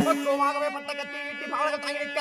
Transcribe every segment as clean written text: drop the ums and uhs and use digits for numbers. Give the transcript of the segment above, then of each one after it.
பக்குவமாகவே பட்ட கத்தி ஈட்டி பாவலகத்தை இணைக்க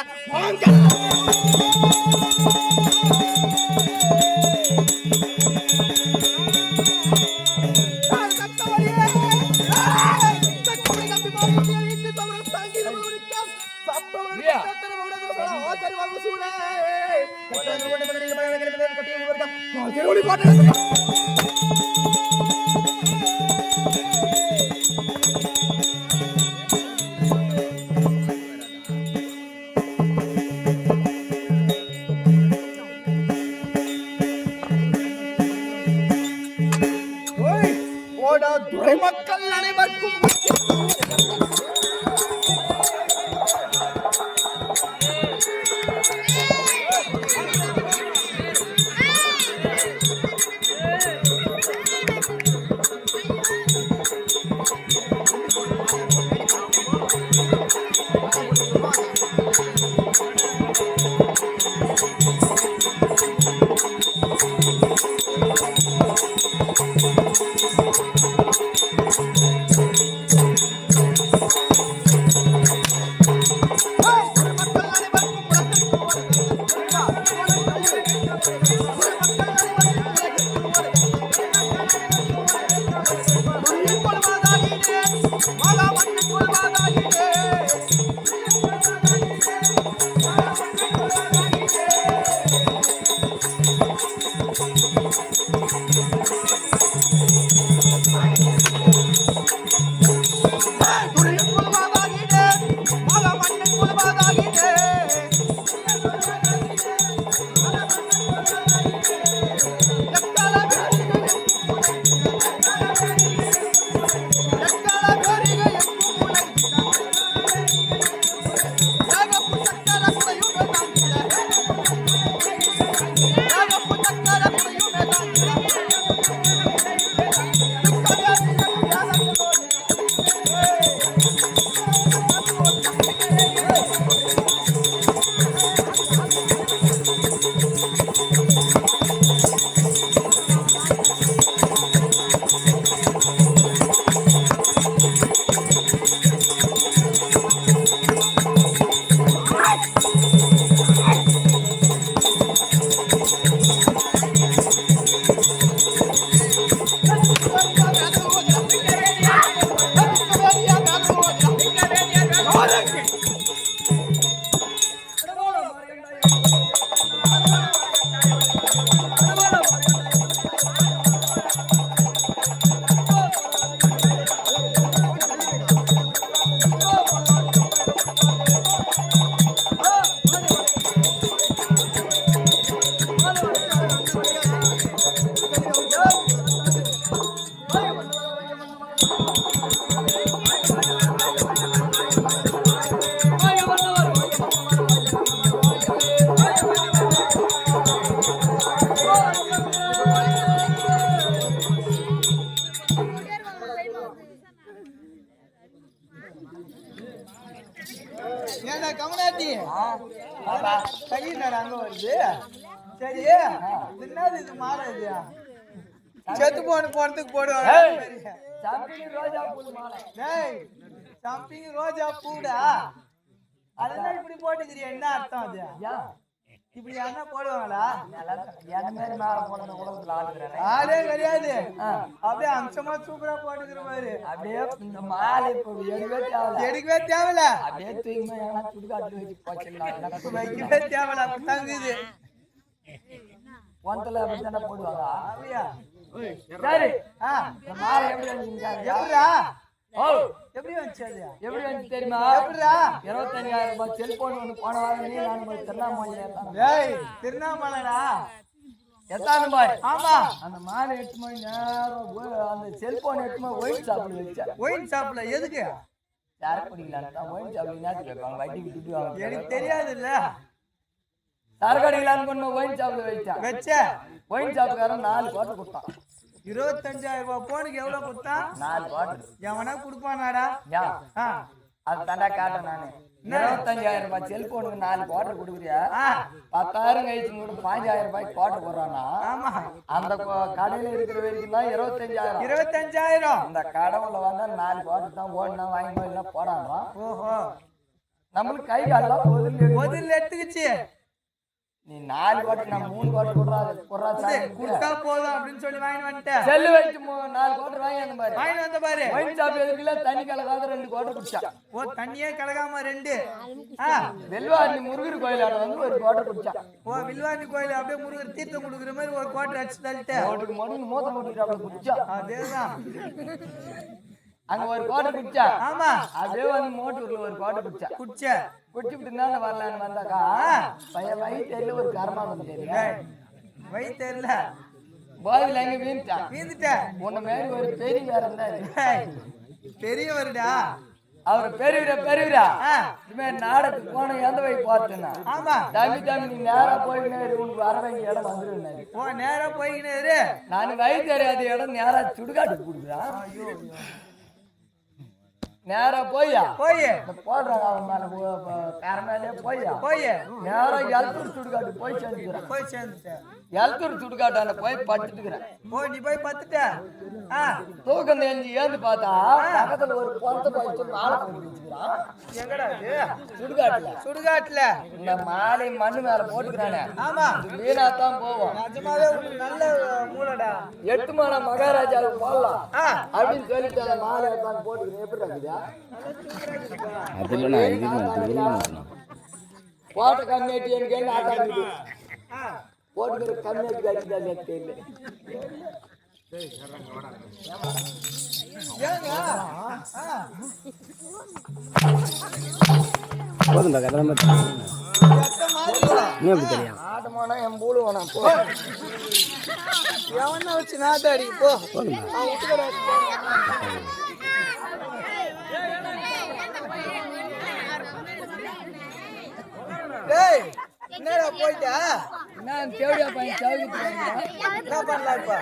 துறை மக்கள் அனைவருக்கும் இது சரி என்னது இது மாலை இது செத்து போறதுக்கு போடுவாங்க சம்பிங் ரோஜா பூ மாலை. டேய் சம்பிங் ரோஜா பூடா அதெல்லாம் இப்படி போட்டுக்கிறியா என்ன அர்த்தம் அது இப்படி என்ன போடுவாங்களா ஆளே கிடையாது அப்படியே அம்சமா சூப்பரா போட்டுக்கிற மாதிரி அப்படியே இந்த மாலை எடுக்கவே தேவையில்ல அப்படியே தூக்கி சுடுகாட்டு வச்சு போச்சிடலாம். வைக்கவே தேவையில்ல அப்படி தங்குது ஒன்றல அப்படித்தானே போடுவாங்க. அப்படியா சரி இந்த மாலை எப்படி வந்துருக்காங்க? எப்படிடா ஓ எப்படி வந்துச்சு அது எப்படி வந்து தெரியுமா? எப்படிடா 25,000 ரூபாய் செல்போன் ஒண்ணு போன வாரம் நீ நான் திருவண்ணாமலை டேய் திருவண்ணாமலைடா எத்தான பாய். ஆமா அந்த மாலை 8 மணி நேரம் அந்த செல்போன் 8 மணி ஒயின் சாப்பிட வச்சேன். ஒயின் ஷாப்ல எதுக்கு யாரை குடிக்கலான்னு தான் ஒயின் சாப்பிட நேரத்துக்கு வைப்பாங்க. வட்டி விட்டுட்டு வாங்க. எனக்கு தெரியாது இல்ல சரக்கு அடிக்கலான்னு கொண்டு ஒயின் சாப்பிட வச்சேன். வச்ச ஒயின் சாப்பிடுக்காரன் 4 கோட்டை கொடுத்தான். 25,000 ரூபாய் போனுக்கு எவ்வளவு கொடுத்தான் 4 கோட்டை. எவனா கொடுப்பானாடா அது தாண்டா காட்டேன் நானு. 25,000 ரூபாய் செல்போனுக்கு 4 கோட்டை கொடுக்குறியா? 10,000 கழிச்சு கூட 5,000 ரூபாய் கோட்டை போடுறானா? ஆமா அந்த கடையில இருக்கிற வரைக்கும் தான் 25,000. 25,000 இந்த கடவுள வந்தா 4 கோட்டை தான் ஓடினா வாங்கி எல்லாம் போடாமா? ஓஹோ நம்மளுக்கு கை காலெல்லாம் முதல்ல எடுத்துக்கிச்சு நீ 4 கோட்டை நான் 3 கோட்டை கொடுத்தா போதும் அப்படின்னு சொல்லி வாங்கி வந்துட்டேன் செல்லு வச்சு 4 கோட்டை வாங்கி அந்த மாதிரி வாங்கி வந்த பாரு ஒயின் ஷாப் எதுக்குல தண்ணி கலக்காத 2 கோட்டை குடிச்சா. ஓ தண்ணியே கலகாம 2 வெல்வாரி முருகர் கோயிலாட வந்து 1 கோட்டை குடிச்சா. ஓ வில்வாணி கோயில் அப்படியே முருகர் தீர்த்தம் கொடுக்குற மாதிரி ஒரு கோட்டை அடிச்சு தள்ளிட்டேன் ஓட்டுக்கு மட்டும் மூத்த மூட்டிட்டு அப்படி குடிச்சா. அதேதான் அங்க 1 கோட்டை குடிச்சா. ஆமா அப்படியே வந்து மோட்டூர்ல 1 கோட்டை குடிச்சா. குடிச்சுட்டு இருந்தா வரலான்னு வந்தாக்கா பையன் வயிற்றுல ஒரு கர்மா வந்து வயிற்றுல போதில் எங்க வீந்துட்டான். வீந்துட்டேன் உன்ன மாதிரி ஒரு பெரியவர் இருந்தாரு. பெரியவருடா அவர் பெரியவரா இது மாதிரி நாடகத்துக்கு போன எந்த வழி பார்த்தேன்னா ஆமா தம்பி நீ நேரா போயினாரு உனக்கு வர வேண்டிய இடம் வந்துருந்தாரு. ஓ நேரா போய்கினாரு நான் வயிற்று தெரியாத இடம் நேரா சுடுகாட்டுக்கு கொடுக்குறான். நேரா போய் போடுறாங்க அவன் மேல மேலே போய் நேரா எலத்தூர் சுடுகாட்டு போய் சேர்ந்துக்கிறேன். எலத்தூர் சுடுகாட்டான போய் படுத்துக்கிறேன். நீ போய் பத்துட்ட தூக்கம் ஏந்து பார்த்தா பக்கத்துல ஒரு பொறத்த போயிட்டு மாலை சுடுகாட்டுல இந்த மாலை மண்ணு மேல போட்டுக்கிறானே. ஆமா வீணா தான் போவோம். நிஜமாவே நல்ல மூலடா 8 மாலை மகாராஜாவுக்கு போடலாம் அப்படின்னு சொல்லிட்டு அந்த மாலை எடுத்தாந்து போட்டுக்கிறேன். எப்படி இருக்குது போட்ட கம்மியாட்டி எனக்கு என்ன ஆட்டாடுது போட்டுக்கிற கம்மியாட்டி அடிக்கிறாங்க தெரியல. ஆட்டமானா என் பூலு வேணாம் போ எவன வச்சு நாட்டாடி போ என்னடா போயிட்டா நான் தேவையா பையன் என்ன பண்ணலாம் இப்ப